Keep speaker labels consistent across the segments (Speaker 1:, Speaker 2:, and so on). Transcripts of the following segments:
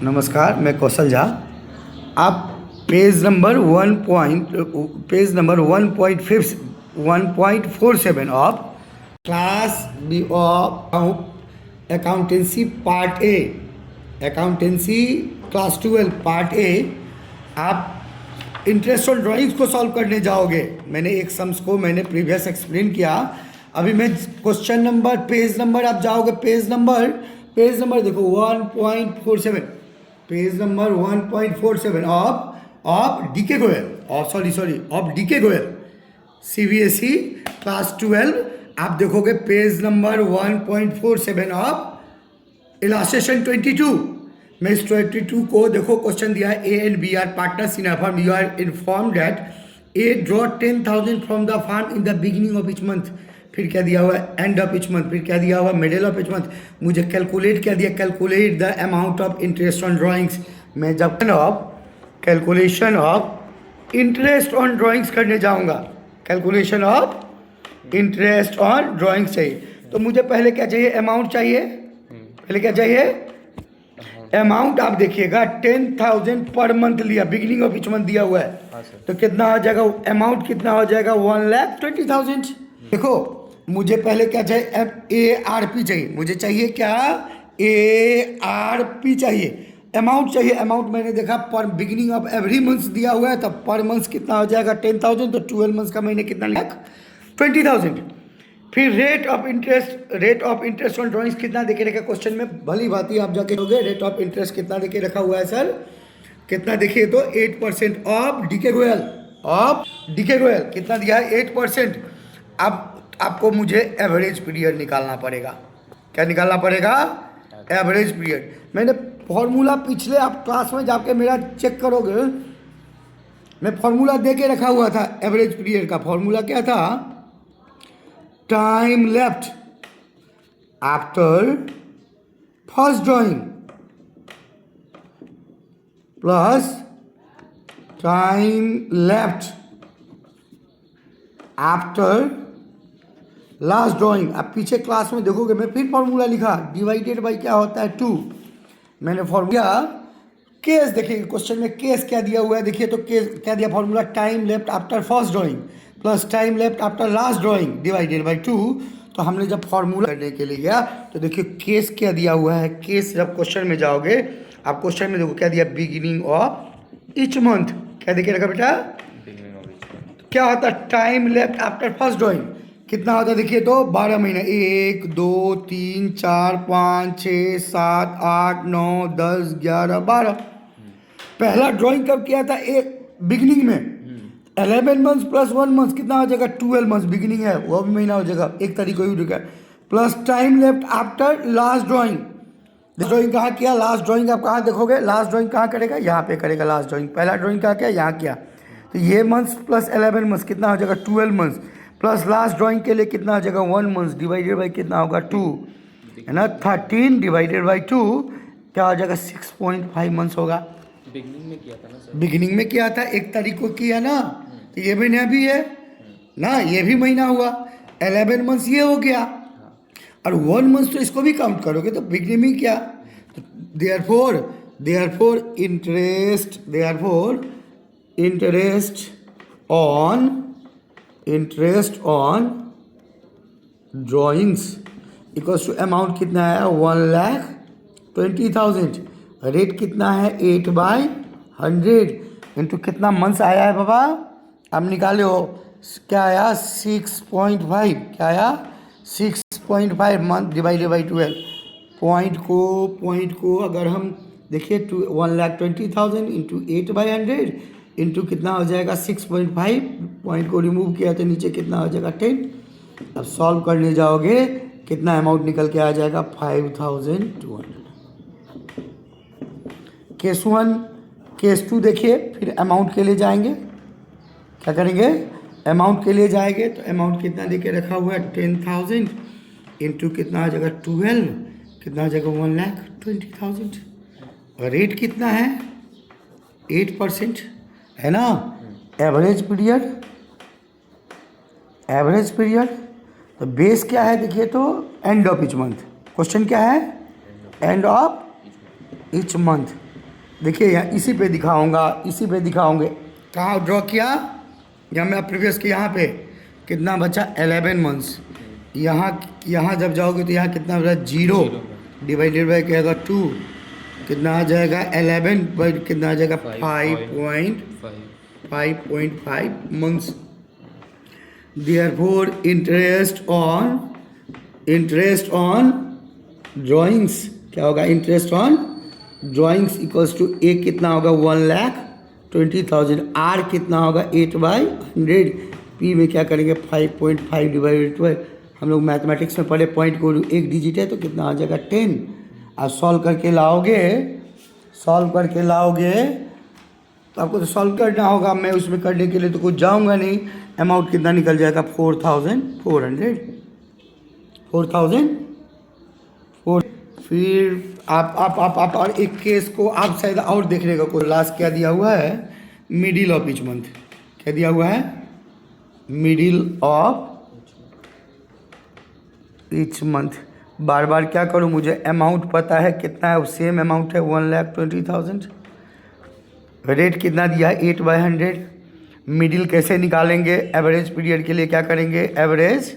Speaker 1: नमस्कार, मैं कौशल झा। आप page number 1.47 of class B of accountancy part A, accountancy class 12 part A, आप interest on drawings को solve करने जाओगे। मैंने एक सम्स को मैंने प्रीवियस एक्सप्लेन किया। अभी मैं क्वेश्चन नंबर, पेज नंबर आप जाओगे, पेज नंबर देखो 1.47, page number 1.47 of DK Goyal, of DK Goyal CBSE class 12। आप देखोगे पेज नंबर 1.47 ऑफ इलास्ट्रेशन 22 में इस 22 को देखो, क्वेश्चन दिया है A and B are partners in a firm. You are inform that A draw 10,000 from the firm in the beginning of each month. फिर क्या दिया हुआ है, एंड ऑफ इच मंथ। फिर क्या दिया हुआ, मिडिल ऑफ इच मंथ। मुझे कैलकुलेट क्या दिया, calculate the amount of interest on drawings. मैं जब calculation of interest on drawings करने जाऊंगा, calculation of interest on drawings चाहिए, तो मुझे पहले क्या चाहिए, अमाउंट चाहिए। पहले क्या चाहिए, अमाउंट। आप देखिएगा 10,000 पर मंथ लिया, बिगिनिंग ऑफ इच मंथ दिया हुआ है, तो कितना हो जाएगा, अमाउंट कितना हो जाएगा, 1,20,000। देखो मुझे पहले क्या चाहिए, ARP चाहिए। मुझे चाहिए क्या, ARP चाहिए, अमाउंट चाहिए। अमाउंट मैंने देखा पर बिगिनिंग ऑफ एवरी मंथ दिया हुआ है, तब पर मंथ कितना हो जाएगा 10,000, तो 12 मंथ का महीने कितना लिखा, 20,000। फिर rate of interest on drawings कितना देके रखा क्वेश्चन में, भली बात ही आप जाके दोगे। रेट ऑफ इंटरेस्ट कितना देके रखा हुआ है सर, कितना देखिए तो 8% ऑफ डीके गोयल, कितना दिया है, 8%। अब आपको मुझे एवरेज पीरियड निकालना पड़ेगा। क्या निकालना पड़ेगा, एवरेज पीरियड। मैंने फॉर्मूला पिछले आप क्लास में जाके मेरा चेक करोगे, मैं फॉर्मूला दे के रखा हुआ था एवरेज पीरियड का। फॉर्मूला क्या था, time left after first drawing plus time left after last drawing. अब पीछे क्लास में देखोगे मैं फिर फॉर्मूला लिखा, डिवाइडेड बाई क्या होता है 2। मैंने फॉर्मूला केस देखिए, क्वेश्चन में केस क्या दिया हुआ है, देखिए तो केस क्या दिया, formula time left after first drawing plus time left after last drawing divided by 2। तो हमने जब फॉर्मूला करने के लिए गया तो देखिए केस क्या दिया हुआ है। केस जब क्वेश्चन में जाओगे, आप क्वेश्चन में देखो क्या दिया, बिगिनिंग ऑफ इच मंथ। क्या देखिए रखा बेटा, क्या होता है, time left after first drawing कितना होता है, देखिए तो 12 महीने, 1 2 3 4 5 6 7 8 9 10 11 12। पहला ड्राइंग कब किया था, एक बिगिनिंग में। 11 मंथ्स प्लस 1 मंथ कितना हो जाएगा, 12 मंथ्स। बिगिनिंग है वो भी महीना हो जाएगा, एक तारीख को ही रुका, plus time left after last drawing. Drawing कहाँ किया, लास्ट ड्राइंग आप कहाँ देखोगे, लास्ट ड्राइंग कहाँ करेगा, यहाँ पे करेगा लास्ट ड्राइंग। पहला ड्राइंग कहाँ किया, यहाँ किया, तो ये मंथ्स प्लस 11 मंथ्स कितना हो जाएगा, 12 मंथ्स, प्लस लास्ट ड्राइंग के लिए कितना हो जाएगा, 1 मंथ डिवाइडेड बाई कितना होगा 2, है ना, 13 डिवाइडेड बाई 2 क्या हो जाएगा, 6.5 मंथ्स होगा।
Speaker 2: बिगनिंग में किया था ना सर,
Speaker 1: बिगिनिंग में किया था, 1 तारीख को किया ना, तो ये महीना भी है ना, ये भी महीना हुआ, 11 मंथ्स ये हो गया, और 1 मंथ तो इसको भी काउंट करोगे तो बिगिनिंग में क्या। Therefore interest on drawings equals to amount कितना है, 1,20,000। रेट कितना है, 8/100 इंटू कितना मंथ्स आया है बाबा, अब निकाले हो, क्या आया 6.5, क्या आया 6.5 मंथ डिवाइडेड बाई 12। पॉइंट को अगर हम देखिए 1,20,000 इंटू 8/100 इंटू कितना हो जाएगा 6.5, पॉइंट को रिमूव किया तो नीचे कितना हो जाएगा 10। अब सॉल्व करने जाओगे कितना अमाउंट निकल के आ जाएगा, 5,200। केस 1 केस 2 देखिए, फिर अमाउंट के लिए जाएंगे, क्या करेंगे, अमाउंट के लिए जाएंगे तो अमाउंट कितना देके रखा हुआ है, 10,000 इंटू कितना आ जाएगा 12, कितना आ जाएगा 1,20,000। रेट कितना है, 8% है ना। एवरेज पीरियड तो बेस क्या है देखिए तो end of each month. Question क्या है, एंड ऑफ इच मंथ। देखिए यहाँ इसी पे दिखाऊंगा, इसी पे दिखाओगे। कहाँ ड्रॉ किया? यहाँ मैं प्रीवियस के यहाँ पे कितना बचा? 11 मंथ्स। यहाँ जब जाओगे तो यहाँ कितना बचा? 0 डिवाइडेड बाई क्या होगा? 2। कितना आ जाएगा? 11 बाई कितना आ जाएगा? 5.5 months. Therefore interest on drawings क्या होगा? Interest on drawings equals to a कितना होगा? 1,20,000। आर कितना होगा? 8/100। पी में क्या करेंगे? 5.5 डिवाइडेड 12। हम लोग मैथमेटिक्स में पढ़े पॉइंट को एक डिजिट है तो कितना आ जाएगा? 10। आप सॉल्व करके लाओगे तो आपको तो सॉल्व करना होगा। मैं उसमें करने के लिए तो कुछ जाऊंगा नहीं। अमाउंट कितना निकल जाएगा? 4,400। फिर आप और एक केस को आप शायद और देखने का कोई लास्ट क्या दिया हुआ है? Middle of each month. क्या दिया हुआ है? Middle of each month. बार बार क्या करूं? मुझे अमाउंट पता है कितना है, सेम अमाउंट है 1,20,000। रेट कितना दिया है? 8/100। मिडिल कैसे निकालेंगे? एवरेज पीरियड के लिए क्या करेंगे? एवरेज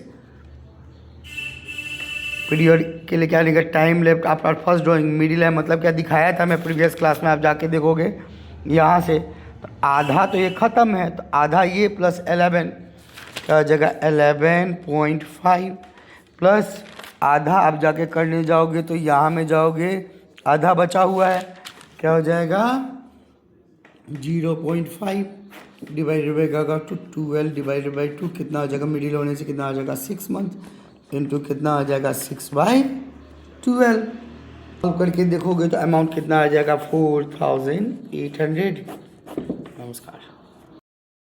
Speaker 1: पीरियड के लिए क्या लिखा? Time left after first drawing. Middle है मतलब क्या दिखाया था मैं प्रीवियस क्लास में, आप जाके देखोगे। यहाँ से तो आधा तो ये ख़त्म है, तो आधा ये प्लस 11 क्या जगह 11.5 प्लस आधा आप जाके करने जाओगे तो यहाँ में जाओगे, आधा बचा हुआ है, क्या हो जाएगा? 0.5 डिवाइडेड बाई क्या टू 12 डिवाइडेड बाई 2 कितना हो जाएगा? मिडिल होने से कितना आ जाएगा? 6 मंथ इंटू कितना आ जाएगा? 6/12। सॉल्व करके देखोगे तो अमाउंट कितना आ जाएगा? 4,800। नमस्कार।